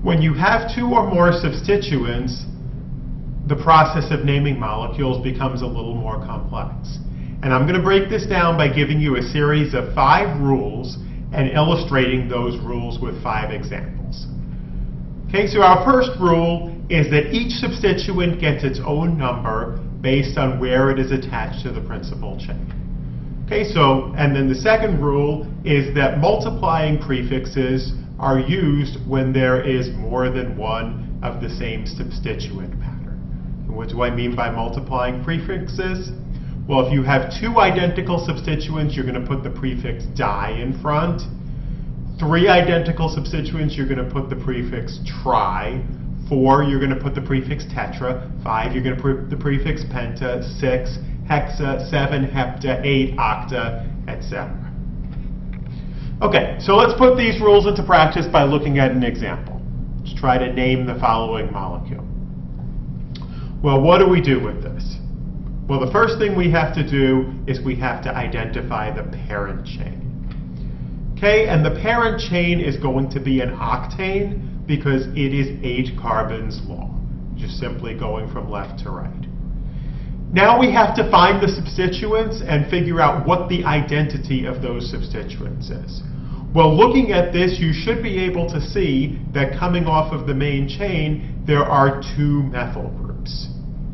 When you have two or more substituents, the process of naming molecules becomes a little more complex. And I'm going to break this down by giving you a series of 5 rules and illustrating those rules with 5 examples. Okay, so our first rule is that each substituent gets its own number based on where it is attached to the principal chain. Okay, so, and then the second rule is that multiplying prefixes are used when there is more than one of the same substituent pattern. And what do I mean by multiplying prefixes? Well, if you have 2 identical substituents, you're going to put the prefix di in front. 3 identical substituents, you're going to put the prefix tri. 4, you're going to put the prefix tetra. 5, you're going to put the prefix penta. 6, hexa. 7, hepta. 8, octa, etc. Okay, so let's put these rules into practice by looking at an example. Let's try to name the following molecule. Well, what do we do with this? Well, the first thing we have to do is we have to identify the parent chain. Okay, and the parent chain is going to be an octane because it is 8 carbons long, just simply going from left to right. Now we have to find the substituents and figure out what the identity of those substituents is. Well, looking at this, you should be able to see that coming off of the main chain, there are 2 methyl groups.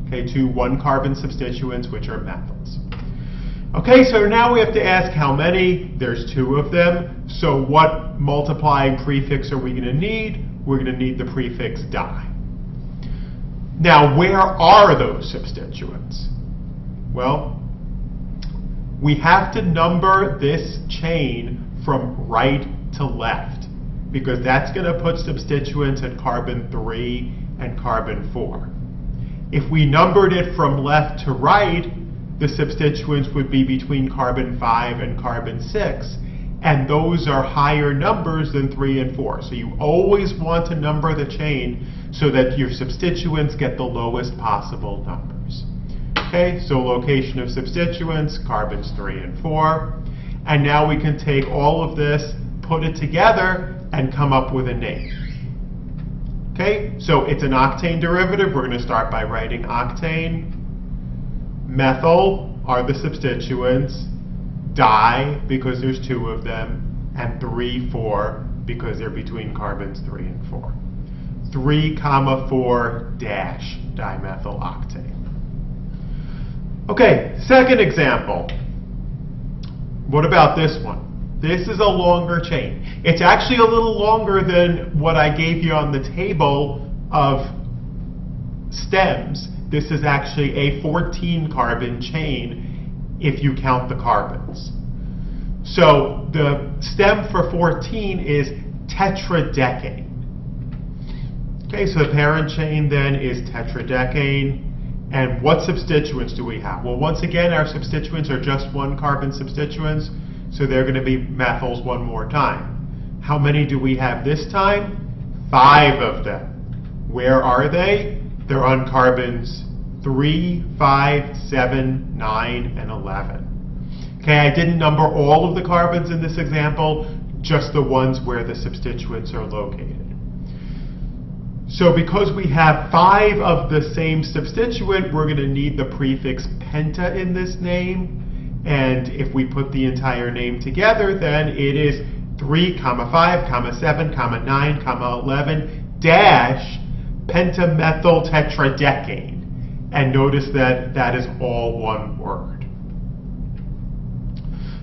Okay, 2 1-carbon substituents, which are methyls. Okay, so now we have to ask how many. There's 2 of them. So what multiplying prefix are we going to need? We're going to need the prefix di. Now, where are those substituents? Well, we have to number this chain from right to left, because that's going to put substituents at carbon 3 and carbon 4. If we numbered it from left to right, the substituents would be between carbon 5 and carbon 6, and those are higher numbers than 3 and 4. So you always want to number the chain so that your substituents get the lowest possible numbers. Okay, so location of substituents, carbons 3 and 4. And now we can take all of this, put it together, and come up with a name. Okay, so it's an octane derivative. We're going to start by writing octane. Methyl are the substituents. Di, because there's 2 of them. And 3, 4, because they're between carbons 3 and 4. 3, 4 dash dimethyl octane. Okay, second example. What about this one? This is a longer chain. It's actually a little longer than what I gave you on the table of stems. This is actually a 14-carbon chain if you count the carbons. So the stem for 14 is tetradecane. Okay, so the parent chain then is tetradecane. And what substituents do we have? Well, once again, our substituents are just 1-carbon substituents, so they're going to be methyls one more time. How many do we have this time? 5 of them. Where are they? They're on carbons 3, 5, 7, 9, and 11. Okay, I didn't number all of the carbons in this example, just the ones where the substituents are located. So because we have 5 of the same substituent, we're going to need the prefix penta in this name. And if we put the entire name together, then it is 3, 5, 7, 9, 11 dash pentamethyl tetradecane. And notice that that is all one word.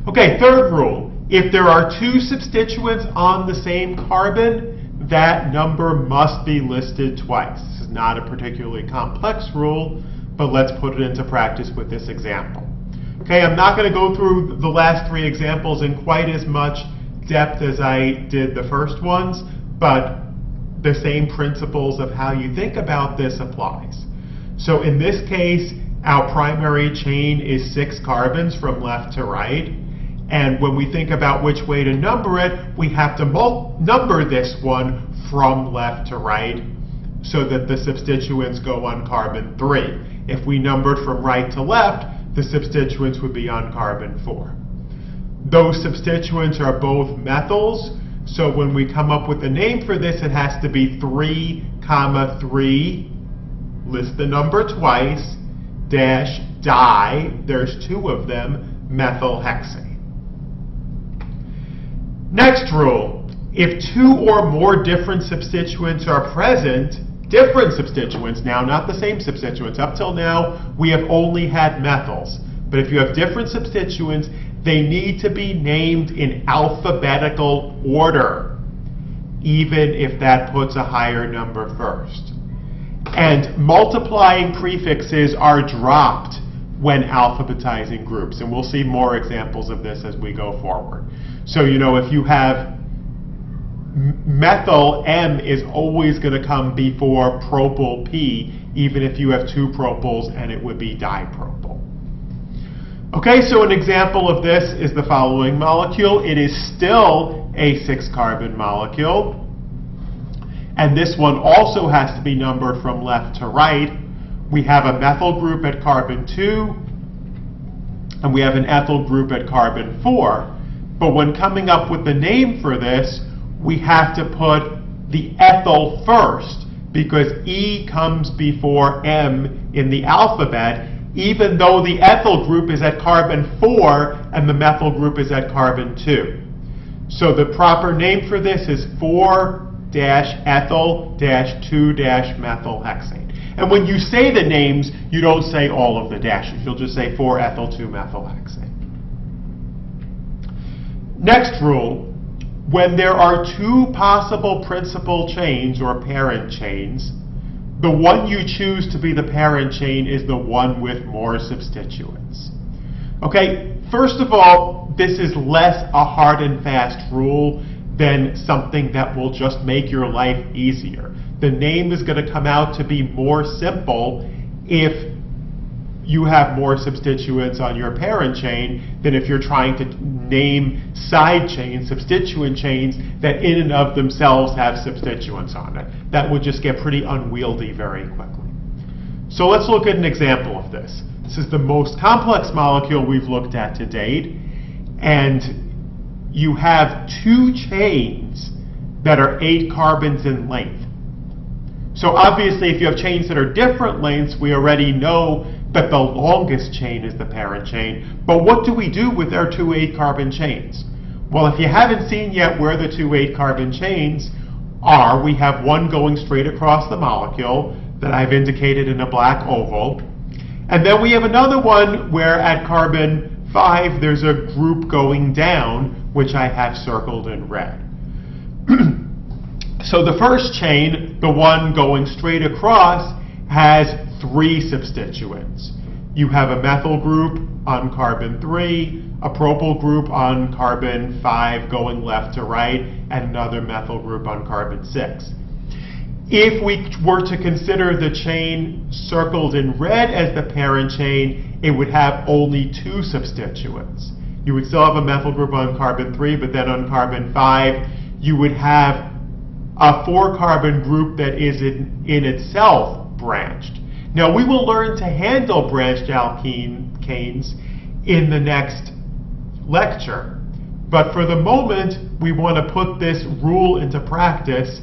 Okay, third rule. If there are 2 substituents on the same carbon, that number must be listed twice. This is not a particularly complex rule, but let's put it into practice with this example. Okay, I'm not going to go through the last 3 examples in quite as much depth as I did the first ones, but the same principles of how you think about this applies. So in this case, our primary chain is 6 carbons from left to right. And when we think about which way to number it, we have to number this one from left to right so that the substituents go on carbon 3. If we numbered from right to left, the substituents would be on carbon 4. Those substituents are both methyls, So when we come up with a name for this, it has to be 3, 3, list the number twice, dash, di, there's 2 of them, methylhexane. Next rule, if 2 or more different substituents are present, different substituents now, not the same substituents. Up till now, we have only had methyls. But if you have different substituents, they need to be named in alphabetical order, even if that puts a higher number first. And multiplying prefixes are dropped when alphabetizing groups. And we'll see more examples of this as we go forward. So, if you have methyl, M is always going to come before propyl, P, even if you have 2 propyls, and it would be dipropyl. Okay, so an example of this is the following molecule. It is still a 6-carbon molecule. And this one also has to be numbered from left to right. We have a methyl group at carbon 2, and we have an ethyl group at carbon 4. But when coming up with the name for this, we have to put the ethyl first, because E comes before M in the alphabet, even though the ethyl group is at carbon 4 and the methyl group is at carbon 2. So the proper name for this is 4-ethyl-2-methylhexane. And when you say the names, you don't say all of the dashes. You'll just say 4-ethyl-2-methylhexane. Next rule, when there are 2 possible principal chains or parent chains, the one you choose to be the parent chain is the one with more substituents. Okay, first of all, this is less a hard and fast rule than something that will just make your life easier. The name is going to come out to be more simple if you have more substituents on your parent chain than if you're trying to name side chains, substituent chains that in and of themselves have substituents on it. That would just get pretty unwieldy very quickly. So let's look at an example of this. This is the most complex molecule we've looked at to date, and you have 2 chains that are 8 carbons in length. So obviously if you have chains that are different lengths, we already know that the longest chain is the parent chain. But what do we do with our 2 8-carbon chains? Well, if you haven't seen yet where the 2 8-carbon chains are, we have one going straight across the molecule that I've indicated in a black oval. And then we have another one where at carbon 5 there's a group going down, which I have circled in red. So the first chain, the one going straight across, has 3 substituents. You have a methyl group on carbon 3, a propyl group on carbon 5 going left to right, and another methyl group on carbon 6. If we were to consider the chain circled in red as the parent chain, it would have only 2 substituents. You would still have a methyl group on carbon 3, but then on carbon 5, you would have a 4-carbon group that is in itself branched. Now we will learn to handle branched alkenes in the next lecture, but for the moment we want to put this rule into practice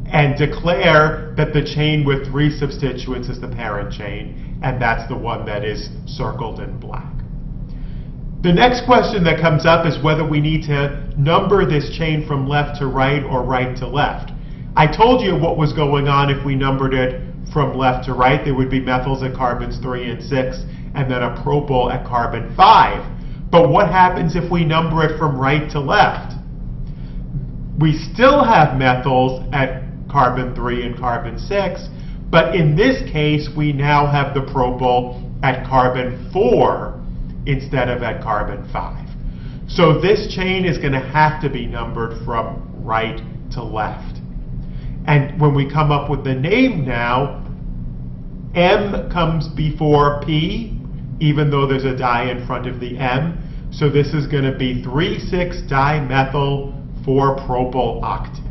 and declare that the chain with 3 substituents is the parent chain, and that's the one that is circled in black. The next question that comes up is whether we need to number this chain from left to right or right to left. I told you what was going on if we numbered it from left to right. There would be methyls at carbons 3 and 6, and then a propyl at carbon 5. But what happens if we number it from right to left? We still have methyls at carbon 3 and carbon 6, but in this case we now have the propyl at carbon 4 instead of at carbon 5. So this chain is going to have to be numbered from right to left. And when we come up with the name now, M comes before P, even though there's a di in front of the M. So this is going to be 3,6-dimethyl 4-propyl octane.